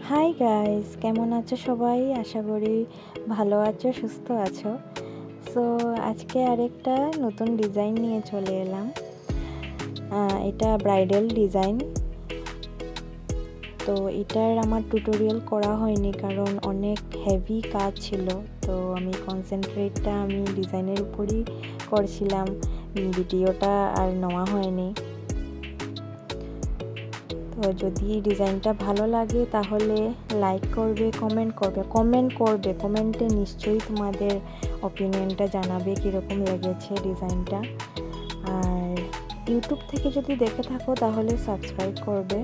Hi guys, কেমন আছো সবাই? আশা করি ভালো আছো, সুস্থ আছো। সো আজকে আরেকটা নতুন ডিজাইন নিয়ে চলে এলাম। এটা ব্রাইডাল ডিজাইন। তো এটার আমার টিউটোরিয়াল করা হয়নি কারণ অনেক হেভি কাজ ছিল। তো আমি কনসেন্ট্রেটটা ডিজাইনের উপরই করছিলাম, ভিডিওটা আর নেওয়া হয়নি। তো যদি ডিজাইনটা ভালো লাগে তাহলে লাইক করবে, কমেন্টে নিশ্চয়ই তোমাদের অপিনিয়নটা জানাবে কীরকম লেগেছে ডিজাইনটা। আর ইউটিউব থেকে যদি দেখে থাকো তাহলে সাবস্ক্রাইব করবে।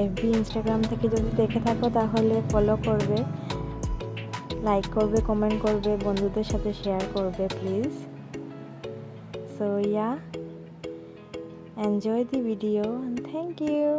এফবি ইনস্টাগ্রাম থেকে যদি দেখে থাকো তাহলে ফলো করবে, লাইক করবে, কমেন্ট করবে, বন্ধুদের সাথে শেয়ার করবে please. So yeah, enjoy the video and thank you.